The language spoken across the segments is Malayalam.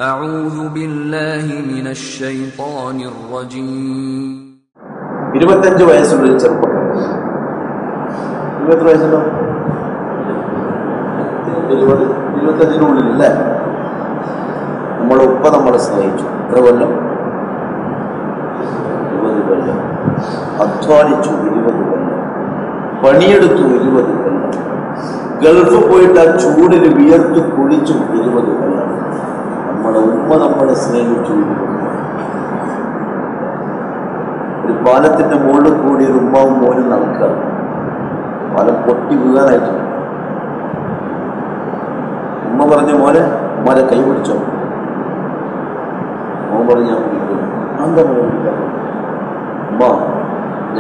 أعوذ بالله من الشيطان الرجيم 25 വയസ്സുള്ള ഒരു ചെറുപ്പക്കാരൻ. 20 വയസ്സുണ്ടോ? 25-നുള്ളിൽ അല്ലേ? നമ്മുടെ ഉപ്പ നമ്മളെ സ്നേഹിച്ചു. എത്ര കൊല്ലം? 20 കൊല്ലം. അധ്വാനിച്ചു 20 കൊല്ലം. പണിയെടുത്തു 20 കൊല്ലം. ഗൾഫ് പോയിട്ട് ആ ചൂടിന് വിയർത്ത് കുളിച്ചു 20 കൊല്ലം. നമ്മുടെ ഉമ്മ നമ്മളെ സ്നേഹിച്ചു. ഒരു പാലത്തിന്റെ മുകളിൽ കൂടി ഒരു ഉമ്മാവും മോനും നടക്കുക. പാലം പൊട്ടി വീഴാനായിട്ട് ഉമ്മ പറഞ്ഞു, മോനെ ഉമ്മാരെ കൈ പിടിച്ചോ. മോൻ പറഞ്ഞു, ഞാൻ പിടിക്കുന്നു. എന്താ ഉമ്മ,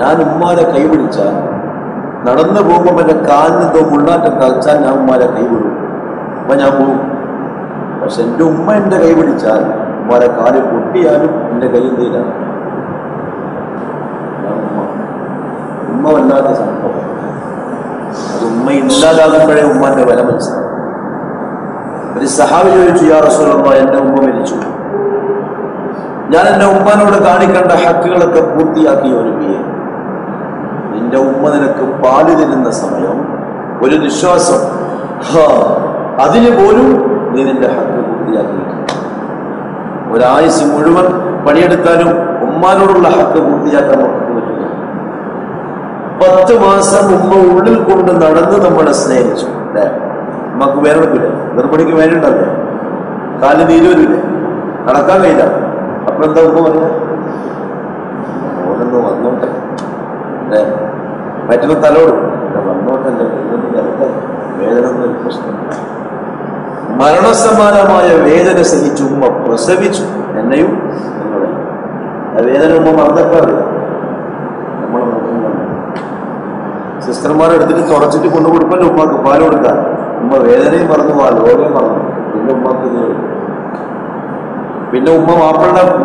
ഞാൻ ഉമ്മാരെ കൈ പിടിച്ചാൽ നടന്നു പോകുമ്പോൾ എൻ്റെ കാലിനെന്തോ മുള്ളാറ്റം തളച്ചാൽ ഞാൻ ഉമ്മാരെ കൈ വിടും. അപ്പം ഞാൻ പോകും. പക്ഷെ എൻ്റെ ഉമ്മ എൻ്റെ കൈ പിടിച്ചാൽ ഉമ്മാരെ കാല് പൊട്ടിയാലും എൻ്റെ കൈ തീരാ. ഉമ്മ വല്ലാത്ത സംഭവം. അത് ഉമ്മ ഇല്ലാതാകുമ്പോഴേ ഉമ്മാന്റെ വില മനസ്സിലാവും. ഒരു സഹാബി ചോദിച്ചു, യാ റസൂലല്ലാഹ്, എൻ്റെ ഉമ്മ മരിച്ചു. ഞാൻ എൻ്റെ ഉമ്മാനോട് കാണിക്കേണ്ട ഹക്കുകളൊക്കെ പൂർത്തിയാക്കി ഒരുങ്ങിയേ. നിന്റെ ഉമ്മ നിനക്ക് പാല് തരുന്ന സമയം, ഒരു നിശ്വാസം, അതിന് പോലും നീ നിന്റെ ഹക്ക് പൂർത്തിയാക്കിയിരിക്കും. ഒരായുസ് മുഴുവൻ പണിയെടുത്താലും ഉമ്മാനോടുള്ള ഹക്ക് പൂർത്തിയാക്കാൻ നമുക്ക് പറ്റില്ല. 10 മാസം ഉമ്മ ഉള്ളിൽ കൊണ്ട് നടന്ന് നമ്മളെ സ്നേഹിച്ചു അല്ലേ? ഉമ്മക്ക് വേനെടുക്കില്ലേ? ഗർഭിണിക്ക് വേനുണ്ടല്ലേ? കാല് നീരൂരില്ലേ? നടക്കാൻ കഴിയില്ല. അപ്പൊ എന്താ ഉമ്മ പറഞ്ഞ? ഓനൊന്ന് വന്നോട്ടെ അല്ലേ? മറ്റൊന്ന് തലോടും, വന്നോട്ടല്ലേ, വേദന ഒന്നും പ്രശ്നം. മരണസമാനമായ വേദന സഹിച്ചു ഉമ്മ പ്രസവിച്ചു എന്നെയും നിങ്ങളെ. ആ വേദന ഉമ്മ മറന്നേക്കാറില്ല. നമ്മളെ നോക്കുന്ന സിസ്റ്റർമാരെടുത്തിട്ട് തുടച്ചിട്ട് കൊണ്ടുകൊടുക്കല്ലോ ഉമ്മക്ക് പാല് കൊടുക്കാൻ. ഉമ്മ വേദനയും മറന്നു, ആ ലോകയും മറന്നു. പിന്നെ ഉമ്മക്ക് പിന്നെ ഉമ്മ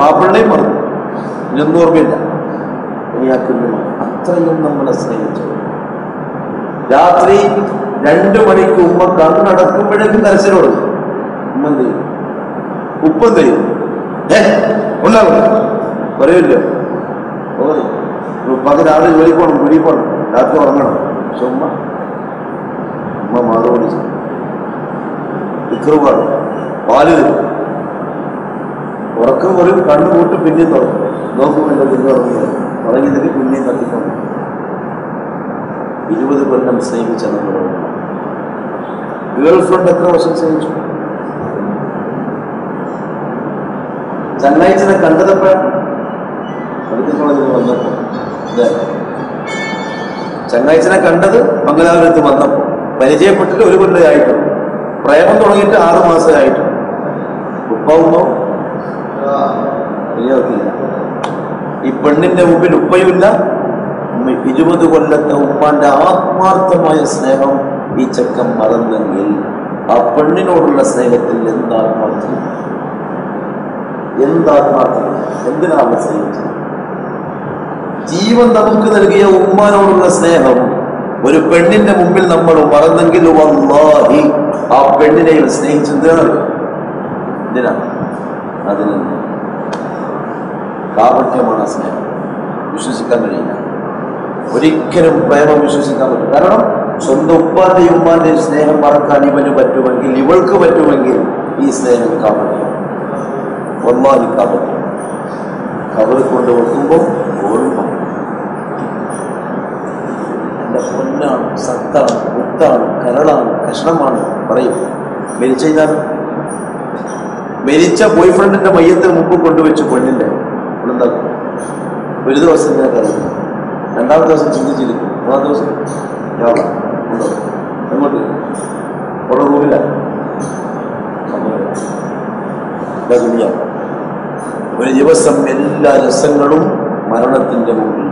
മാപ്പിളുടെയും മറന്നു. ഇതൊന്നും ഓർമ്മയില്ല. അത്രയും നമ്മളെ സ്നേഹിച്ചു. രാത്രി 2 മണിക്ക് ഉമ്മ കണ്ണടക്കുമ്പോഴേക്കും കരച്ചിലോടും. ഉമ്മ എന്ത് ചെയ്യും? ഉപ്പ എന്ത് ചെയ്യും? ഉണ്ടാവും പറയില്ലോ. ഉപ്പക്ക് രാവിലെ ജോലിക്ക് പോകണം, വീട്ടിൽ പോകണം, രാത്രി ഉറങ്ങണം. പക്ഷെ ഉമ്മ മാറുപടി വിക്രമാണ്. പാല് തരും. ഉറക്കം വരും, കണ്ണു കൂട്ട് പിന്നെയും തുറക്കും. നോക്കുമല്ലോ, പിന്നെ ഉറങ്ങിയതിന് പിന്നെയും തട്ടിക്കൊണ്ട് 20 കൊല്ലം സ്നേഹിച്ച നമ്മുടെ ഗേൾ ഫ്രണ്ട് എത്ര വർഷം സ്നേഹിച്ചു? ചങ്ങാഴ്ചനെ കണ്ടതപ്പോഴാണ് മെഡിക്കൽ കോളേജിൽ വന്നപ്പോൾ. ചങ്ങാഴ്ചനെ കണ്ടത് മംഗലാപുരത്ത് വന്നപ്പോൾ. പരിചയപ്പെട്ടിട്ട് 1 കൊല്ലമായിട്ടും പ്രേമം തുടങ്ങിയിട്ട് 6 മാസമായിട്ടും. ഉപ്പാവുമ്പോ ഈ പെണ്ണിന്റെ മുമ്പിൽ ഉപ്പയുമില്ല. 20 കൊല്ലത്തെ ഉമ്മാന്റെ ആത്മാർത്ഥമായ സ്നേഹം ഈ ചെക്കൻ മറന്നെങ്കിൽ ആ പെണ്ണിനോടുള്ള സ്നേഹത്തിൽ എന്താത്മാർത്ഥം, എന്തിനാണ് സ്നേഹിച്ചത്? ജീവൻ നമുക്ക് നൽകിയ ഉമ്മാനോടുള്ള സ്നേഹം ഒരു പെണ്ണിന്റെ മുമ്പിൽ നമ്മൾ മറന്നെങ്കിൽ വല്ലാഹി ആ പെണ്ണിനെയും സ്നേഹിച്ചെന്തിനാണ്? എന്തിനാണ്? അതിന് കാപട്യമാണ് ആ സ്നേഹം. വിശ്വസിക്കാൻ കഴിയില്ല. ഒരിക്കലും പ്രേമം വിശ്വസിക്കാൻ പറ്റും. കാരണം സ്വന്തം ഉപ്പാന്റെയും ഉമ്മാന്റെയും സ്നേഹം മറക്കാൻ ഇവന് പറ്റുമെങ്കിൽ, ഇവൾക്ക് പറ്റുമെങ്കിൽ, ഈ സ്നേഹം കാപട്യം, വല്ലാഹി കാപട്യം. കവർ കൊണ്ട് വെക്കുമ്പോൾ ഓർമ്മ, എൻ്റെ പൊന്നാണ്, സത്താണ്, മുത്താണ്, കരളാണ്, കഷ്ണമാണ് പറയും. മരിച്ചു കഴിഞ്ഞാൽ മരിച്ച ബോയ് ഫ്രണ്ടിന്റെ മയ്യത്തിന് മുമ്പ് കൊണ്ടുവച്ചു പെണ്ണിന്റെ എന്താക്കും? ഒരു ദിവസം ഞാൻ കരുതും, 2ാമത്തെ ദിവസം ചിന്തിച്ചിരിക്കും, 3ാം ദിവസം അങ്ങോട്ട് അവിടെ റൂമില്ല. ഒരു ദിവസം എല്ലാ രസങ്ങളും മരണത്തിന്റെ മുമ്പിൽ